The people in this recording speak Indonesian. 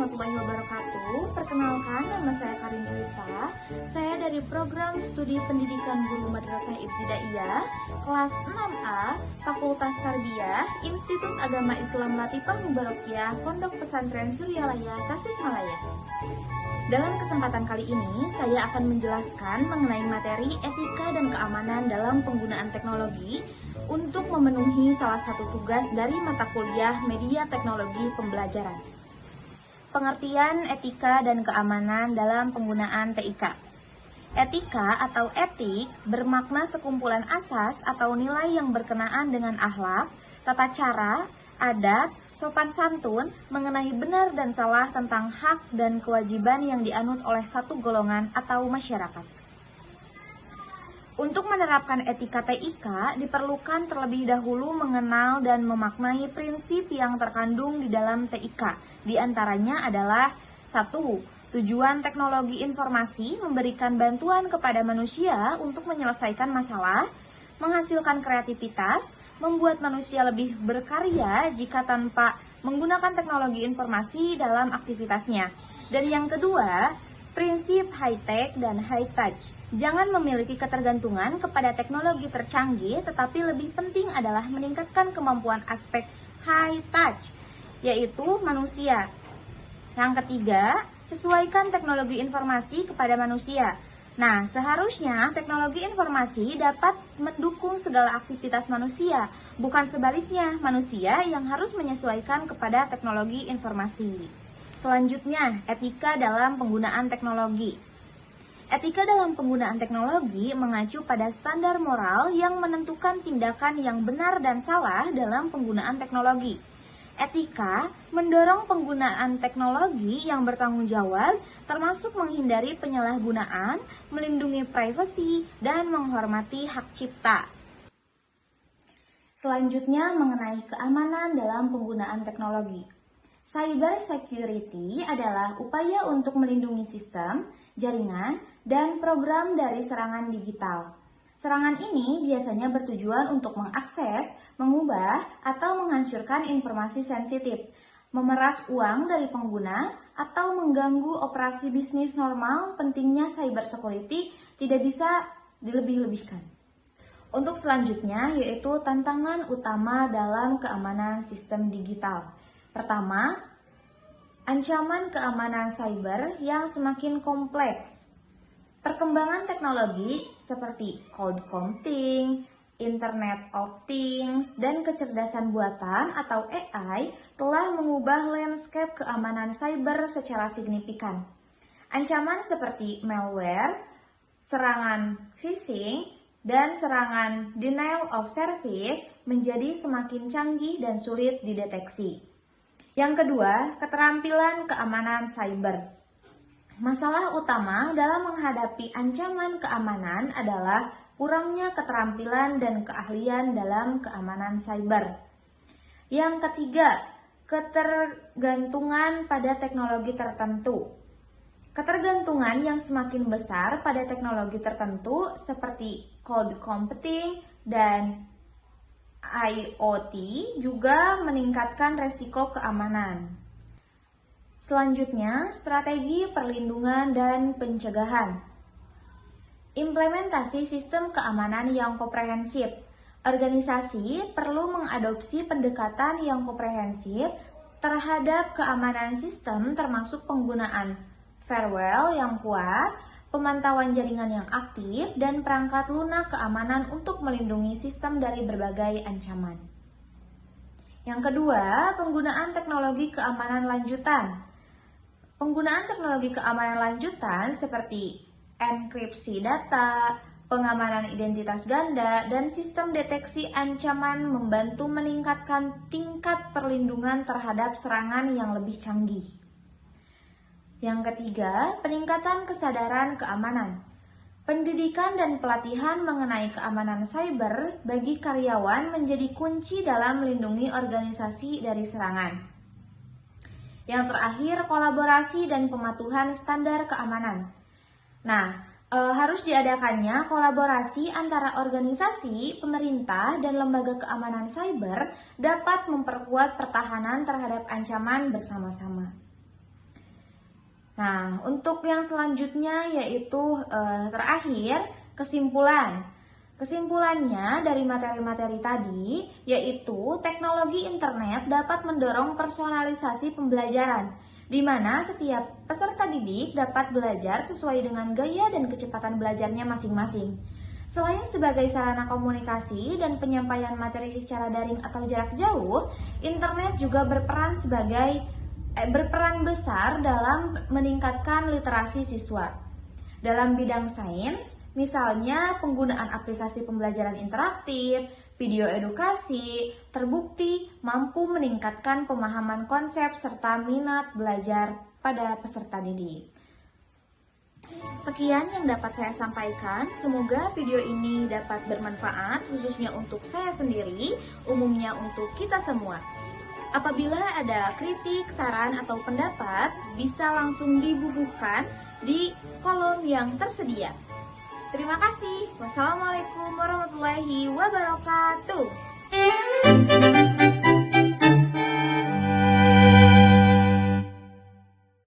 warahmatullahi wabarakatuh. Perkenalkan, nama saya Karin Juwita. Saya dari program studi pendidikan guru Madrasah Ibtidaiyah kelas 6A, Fakultas Tarbiyah, Institut Agama Islam Latifah Mubarakiyah, Pondok Pesantren Suryalaya, Tasikmalaya. Dalam kesempatan kali ini, saya akan menjelaskan mengenai materi etika dan keamanan dalam penggunaan teknologi untuk memenuhi salah satu tugas dari mata kuliah Media Teknologi Pembelajaran. Pengertian etika dan keamanan dalam penggunaan TIK. Etika atau etik bermakna sekumpulan asas atau nilai yang berkenaan dengan akhlak, tata cara, adat, sopan santun mengenai benar dan salah tentang hak dan kewajiban yang dianut oleh satu golongan atau masyarakat. Untuk menerapkan etika TIK, diperlukan terlebih dahulu mengenal dan memaknai prinsip yang terkandung di dalam TIK. Di antaranya adalah 1. Tujuan teknologi informasi memberikan bantuan kepada manusia untuk menyelesaikan masalah, menghasilkan kreativitas, membuat manusia lebih berkarya jika tanpa menggunakan teknologi informasi dalam aktivitasnya. Dan yang kedua, prinsip high-tech dan high-touch. Jangan memiliki ketergantungan kepada teknologi tercanggih, tetapi lebih penting adalah meningkatkan kemampuan aspek high-touch, yaitu manusia. Yang ketiga, sesuaikan teknologi informasi kepada manusia. Nah, seharusnya teknologi informasi dapat mendukung segala aktivitas manusia, bukan sebaliknya, manusia yang harus menyesuaikan kepada teknologi informasi. Selanjutnya, etika dalam penggunaan teknologi. Etika dalam penggunaan teknologi mengacu pada standar moral yang menentukan tindakan yang benar dan salah dalam penggunaan teknologi. Etika mendorong penggunaan teknologi yang bertanggung jawab, termasuk menghindari penyalahgunaan, melindungi privasi, dan menghormati hak cipta. Selanjutnya mengenai keamanan dalam penggunaan teknologi. Cyber security adalah upaya untuk melindungi sistem, jaringan, dan program dari serangan digital. Serangan ini biasanya bertujuan untuk mengakses, mengubah, atau menghancurkan informasi sensitif, memeras uang dari pengguna, atau mengganggu operasi bisnis normal. Pentingnya cyber security tidak bisa dilebih-lebihkan. Untuk selanjutnya yaitu tantangan utama dalam keamanan sistem digital. Pertama, ancaman keamanan cyber yang semakin kompleks. Perkembangan teknologi seperti cloud computing, Internet of Things, dan kecerdasan buatan atau AI telah mengubah landscape keamanan cyber secara signifikan. Ancaman seperti malware, serangan phishing, dan serangan denial of service menjadi semakin canggih dan sulit dideteksi. Yang kedua, keterampilan keamanan cyber. Masalah utama dalam menghadapi ancaman keamanan adalah kurangnya keterampilan dan keahlian dalam keamanan cyber. Yang ketiga, ketergantungan pada teknologi tertentu. Ketergantungan yang semakin besar pada teknologi tertentu seperti cloud computing dan IoT juga meningkatkan resiko keamanan. Selanjutnya, strategi perlindungan dan pencegahan. Implementasi sistem keamanan yang komprehensif. Organisasi perlu mengadopsi pendekatan yang komprehensif terhadap keamanan sistem, termasuk penggunaan firewall yang kuat, pemantauan jaringan yang aktif, dan perangkat lunak keamanan untuk melindungi sistem dari berbagai ancaman. Yang kedua, penggunaan teknologi keamanan lanjutan. Penggunaan teknologi keamanan lanjutan seperti enkripsi data, pengamanan identitas ganda, dan sistem deteksi ancaman membantu meningkatkan tingkat perlindungan terhadap serangan yang lebih canggih. Yang ketiga, peningkatan kesadaran keamanan. Pendidikan dan pelatihan mengenai keamanan cyber bagi karyawan menjadi kunci dalam melindungi organisasi dari serangan. Yang terakhir, kolaborasi dan pematuhan standar keamanan. Nah, harus diadakannya kolaborasi antara organisasi, pemerintah, dan lembaga keamanan cyber dapat memperkuat pertahanan terhadap ancaman bersama-sama. Nah, untuk yang selanjutnya yaitu terakhir, kesimpulan. Kesimpulannya dari materi-materi tadi yaitu teknologi internet dapat mendorong personalisasi pembelajaran, di mana setiap peserta didik dapat belajar sesuai dengan gaya dan kecepatan belajarnya masing-masing. Selain sebagai sarana komunikasi dan penyampaian materi secara daring atau jarak jauh, internet juga berperan besar dalam meningkatkan literasi siswa. Dalam bidang sains, misalnya penggunaan aplikasi pembelajaran interaktif, video edukasi, terbukti mampu meningkatkan pemahaman konsep serta minat belajar pada peserta didik. Sekian yang dapat saya sampaikan, semoga video ini dapat bermanfaat khususnya untuk saya sendiri, umumnya untuk kita semua. Apabila ada kritik, saran, atau pendapat, bisa langsung dibubuhkan di kolom yang tersedia. Terima kasih. Wassalamualaikum warahmatullahi wabarakatuh.